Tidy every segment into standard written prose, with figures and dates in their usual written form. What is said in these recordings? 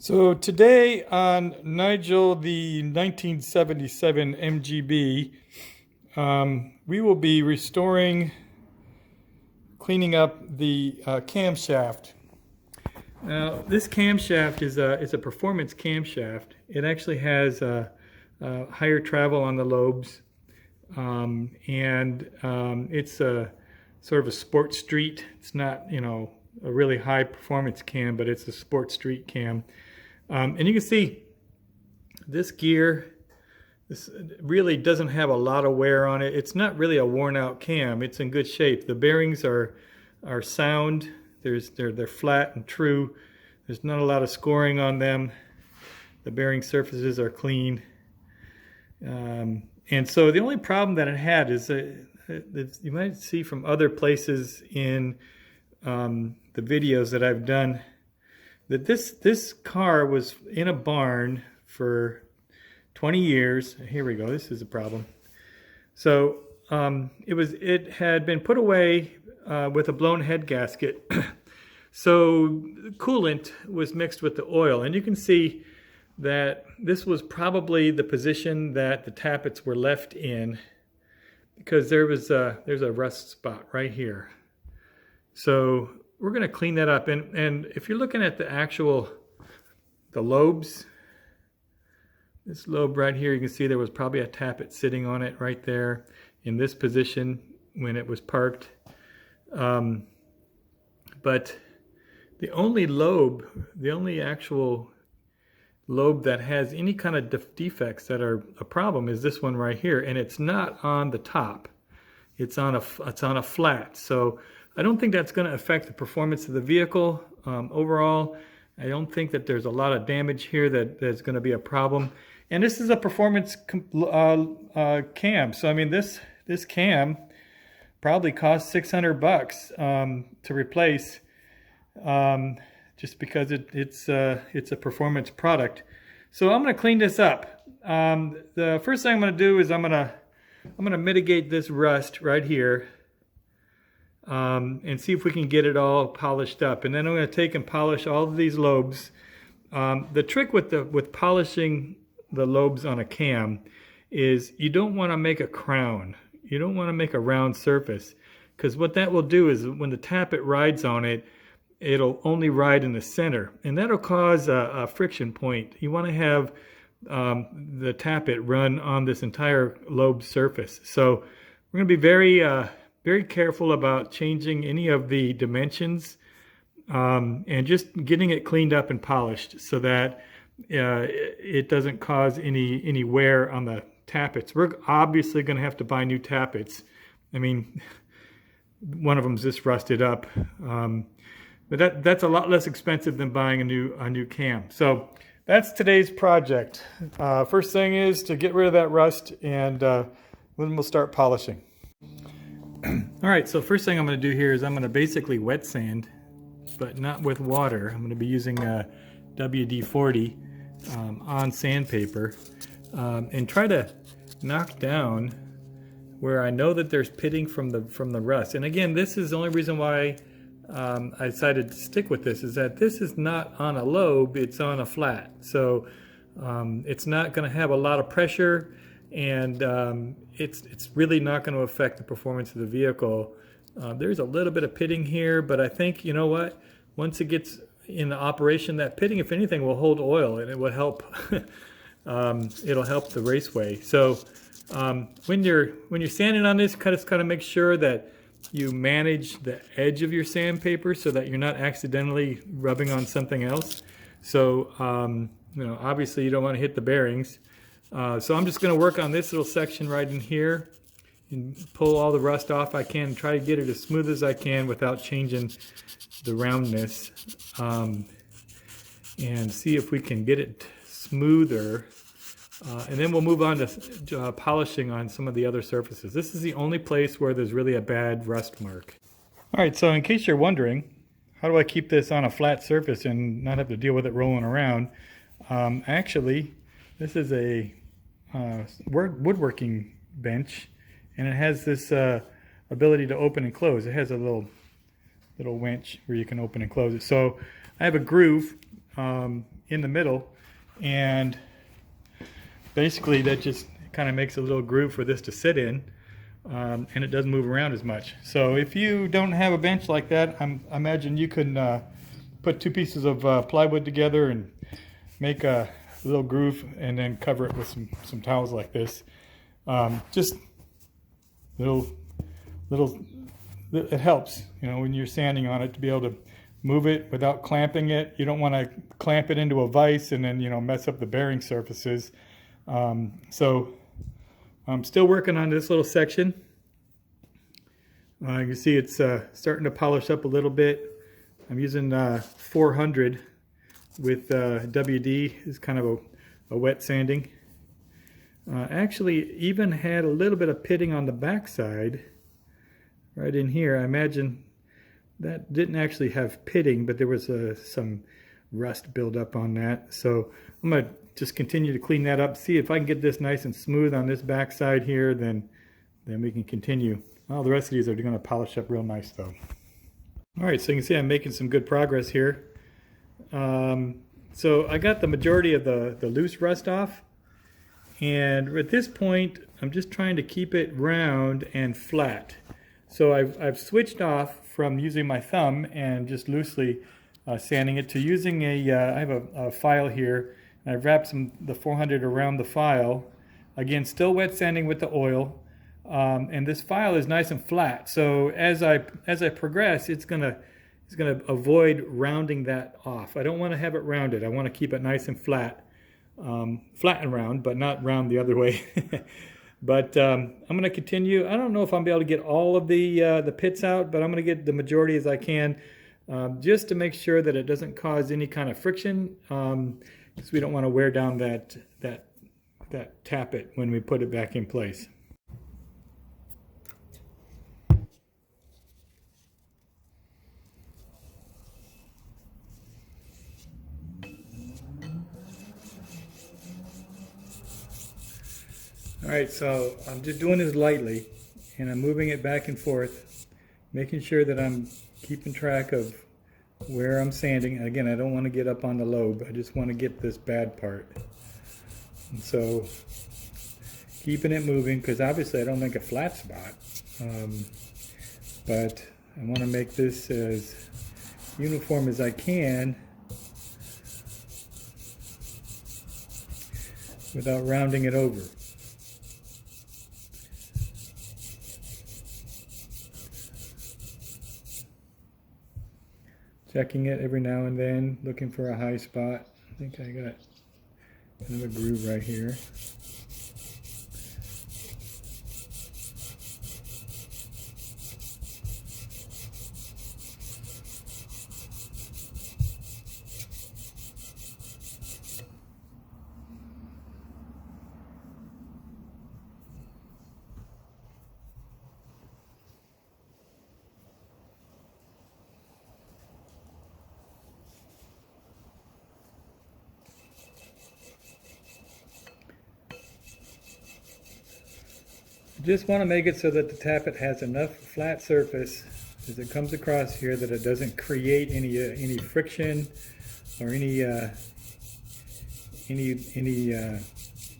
So today on Nigel, the 1977 MGB, we will be cleaning up the camshaft. Now, this camshaft is a performance camshaft. It actually has higher travel on the lobes, and it's a sort of a sport street. It's not, a really high performance cam, but it's a sport street cam. And you can see this gear, this really doesn't have a lot of wear on it. It's not really a worn out cam. It's in good shape. The bearings are sound. They're flat and true. There's not a lot of scoring on them. The bearing surfaces are clean. And so the only problem that it had is you might see from other places in the videos that I've done that this car was in a barn for 20 years. Here we go. This is a problem. So it had been put away with a blown head gasket. So coolant was mixed with the oil, and you can see that this was probably the position that the tappets were left in, because there's a rust spot right here. So we're going to clean that up, and if you're looking at the lobes, this lobe right here, you can see there was probably a tappet sitting on it right there in this position when it was parked. But the only actual lobe that has any kind of defects that are a problem is this one right here, and it's not on the top. It's on a flat. So I don't think that's going to affect the performance of the vehicle overall. I don't think that there's a lot of damage here that's going to be a problem. And this is a performance cam. So I mean, this cam probably cost $600 to replace, just because it's a performance product. So I'm going to clean this up. The first thing I'm going to do is I'm going to mitigate this rust right here. And see if we can get it all polished up, and then I'm going to take and polish all of these lobes. The trick with polishing the lobes on a cam is you don't want to make a crown. You don't want to make a round surface, because what that will do is when the tappet rides on it, it'll only ride in the center, and that'll cause a friction point. You want to have the tappet run on this entire lobe surface. So we're going to be very careful about changing any of the dimensions, and just getting it cleaned up and polished so that it doesn't cause any wear on the tappets. We're obviously going to have to buy new tappets. I mean, one of them's just rusted up, but that's a lot less expensive than buying a new cam. So that's today's project. First thing is to get rid of that rust, and then we'll start polishing. All right, so first thing I'm going to do here is I'm going to basically wet sand, but not with water. I'm going to be using WD-40 on sandpaper, and try to knock down where I know that there's pitting from the rust. And again, this is the only reason why I decided to stick with this, is that this is not on a lobe, it's on a flat. So it's not going to have a lot of pressure, and it's really not going to affect the performance of the vehicle. There's a little bit of pitting here, but I think, you know what, once it gets in operation, that pitting, if anything, will hold oil, and it will help. It'll help the raceway. So when you're sanding on this, just kind of make sure that you manage the edge of your sandpaper so that you're not accidentally rubbing on something else. So obviously you don't want to hit the bearings. So I'm just going to work on this little section right in here and pull all the rust off I can, and try to get it as smooth as I can without changing the roundness, and see if we can get it smoother. And then we'll move on to polishing on some of the other surfaces. This is the only place where there's really a bad rust mark. All right, so in case you're wondering, how do I keep this on a flat surface and not have to deal with it rolling around? Actually, this is a woodworking bench, and it has this ability to open and close. It has a little winch where you can open and close it. So I have a groove in the middle, and basically that just kind of makes a little groove for this to sit in, and it doesn't move around as much. So if you don't have a bench like that, I imagine you can put two pieces of plywood together and make a little groove and then cover it with some towels like this. Just little, it helps, you know, when you're sanding on it to be able to move it without clamping it. You don't want to clamp it into a vise and then, you know, mess up the bearing surfaces. So I'm still working on this little section. You can see it's starting to polish up a little bit. I'm using 400 with WD. It's kind of a wet sanding. Actually even had a little bit of pitting on the back side right in here. I imagine that didn't actually have pitting, but there was some rust buildup on that. So I'm going to just continue to clean that up, see if I can get this nice and smooth on this back side here, then we can continue. All the rest of these are going to polish up real nice though. All right, so you can see I'm making some good progress here. So I got the majority of the loose rust off. And at this point, I'm just trying to keep it round and flat. So I've switched off from using my thumb and just loosely sanding it to using I have a file here, and I've wrapped the 400 around the file. Again, still wet sanding with the oil, and this file is nice and flat. So as I progress, it's gonna avoid rounding that off. I don't want to have it rounded. I want to keep it nice and flat. Flat and round, but not round the other way. But I'm going to continue. I don't know if I'm going to be able to get all of the pits out, but I'm going to get the majority as I can, just to make sure that it doesn't cause any kind of friction, because we don't want to wear down that tappet when we put it back in place. All right, so I'm just doing this lightly, and I'm moving it back and forth, making sure that I'm keeping track of where I'm sanding. Again, I don't want to get up on the lobe. I just want to get this bad part. And so keeping it moving, because obviously I don't make a flat spot, but I want to make this as uniform as I can without rounding it over. Checking it every now and then, looking for a high spot. I think I got kind of a groove right here. Just want to make it so that the tappet has enough flat surface as it comes across here that it doesn't create any friction or any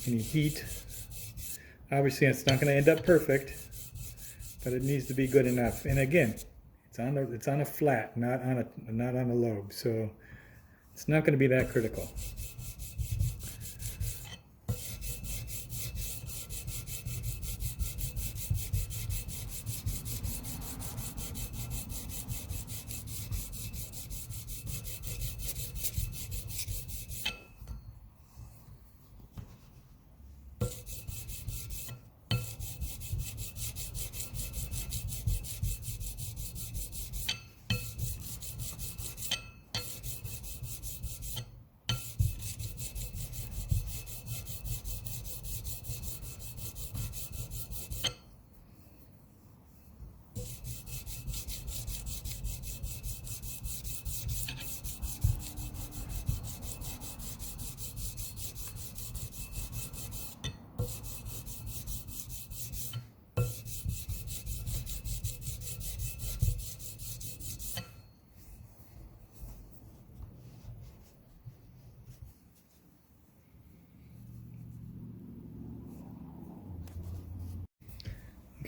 heat. Obviously, it's not going to end up perfect, but it needs to be good enough. And again, it's on a flat, not on a lobe, so it's not going to be that critical.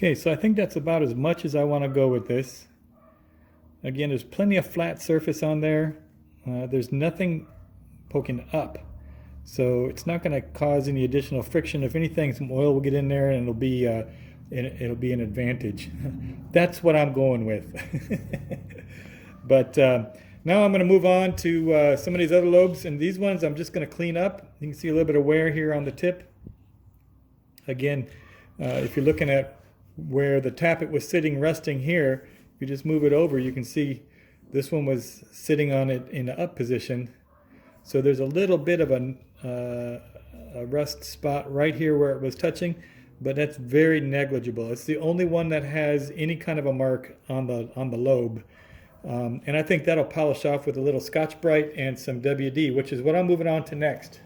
Okay, so I think that's about as much as I want to go with this. Again, there's plenty of flat surface on there. There's nothing poking up, so it's not going to cause any additional friction. If anything, some oil will get in there and it'll be an advantage. That's what I'm going with. But now I'm going to move on to some of these other lobes, and these ones I'm just going to clean up. You can see a little bit of wear here on the tip. Again, if you're looking at where the tappet was sitting resting here, if you just move it over, you can see this one was sitting on it in the up position. So there's a little bit of a rust spot right here where it was touching, but that's very negligible. It's the only one that has any kind of a mark on the lobe. And I think that'll polish off with a little Scotch-Brite and some WD, which is what I'm moving on to next.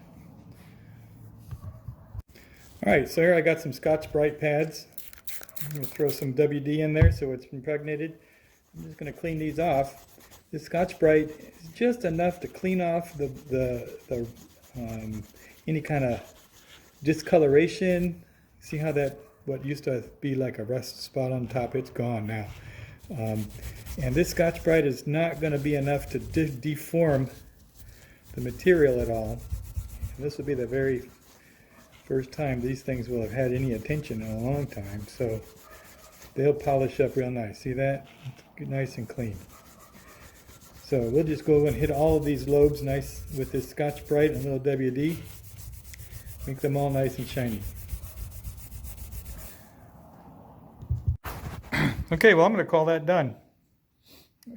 All right, so here I got some Scotch-Brite pads. I'm going to throw some WD in there so it's impregnated. I'm just going to clean these off. This Scotch-Brite is just enough to clean off any kind of discoloration. See how that, what used to be like a rust spot on top, it's gone now. And this Scotch-Brite is not going to be enough to deform the material at all. And this will be the very first time these things will have had any attention in a long time, so they'll polish up real nice. See that? It's nice and clean. So we'll just go and hit all of these lobes nice with this Scotch-Brite and a little WD. Make them all nice and shiny. Okay, well, I'm going to call that done.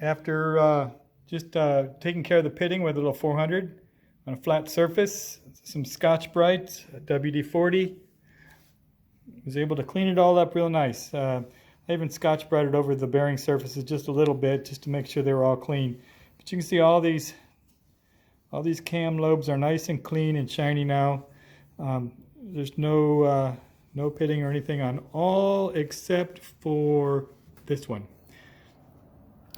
After just taking care of the pitting with a little 400 on a flat surface, some Scotch-Brite, WD-40, was able to clean it all up real nice. I even Scotch-Brited over the bearing surfaces just a little bit just to make sure they were all clean. But you can see all these cam lobes are nice and clean and shiny now. There's no pitting or anything on all except for this one.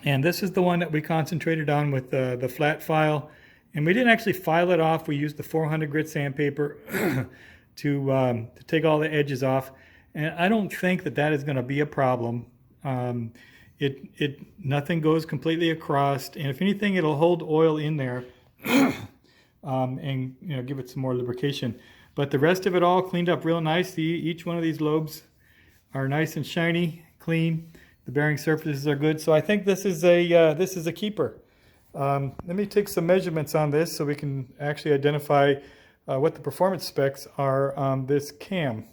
And this is the one that we concentrated on with the flat file. And we didn't actually file it off. We used the 400 grit sandpaper to take all the edges off. And I don't think that is going to be a problem. Nothing goes completely across, and if anything, it'll hold oil in there and give it some more lubrication. But the rest of it all cleaned up real nice. Each one of these lobes are nice and shiny, clean. The bearing surfaces are good. So I think this is a keeper. Let me take some measurements on this so we can actually identify what the performance specs are on this cam.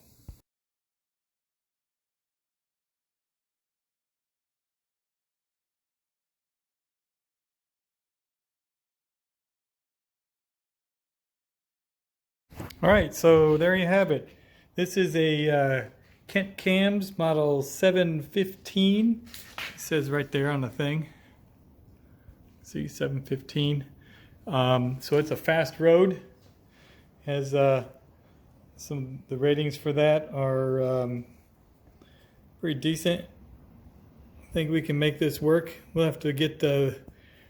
All right, so there you have it. This is a Kent Cams model 715. It says right there on the thing. See, 715. So it's a fast road. Has the ratings for that are pretty decent. I think we can make this work. We'll have to get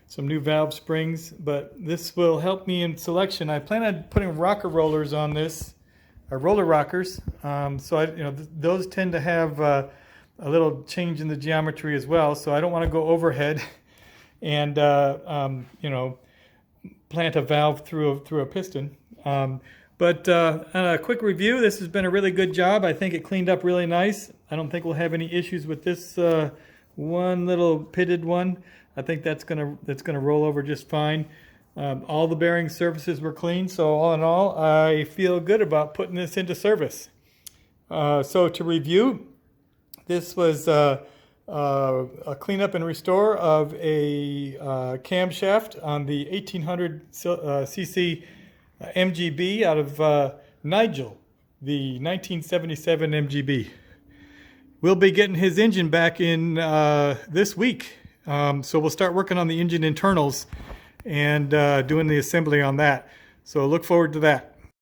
some new valve springs, but this will help me in selection. I plan on putting rocker rollers on this, roller rockers. So those tend to have a little change in the geometry as well. So I don't want to go overhead and plant a valve through a piston. But on a quick review, this has been a really good job. I think it cleaned up really nice. I don't think we'll have any issues with this one little pitted one. I think that's gonna roll over just fine. All the bearing surfaces were clean, so all in all, I feel good about putting this into service. So to review, this was a cleanup and restore of a camshaft on the 1800 cc MGB out of Nigel, the 1977 MGB. We'll be getting his engine back in this week. So we'll start working on the engine internals and doing the assembly on that. So look forward to that.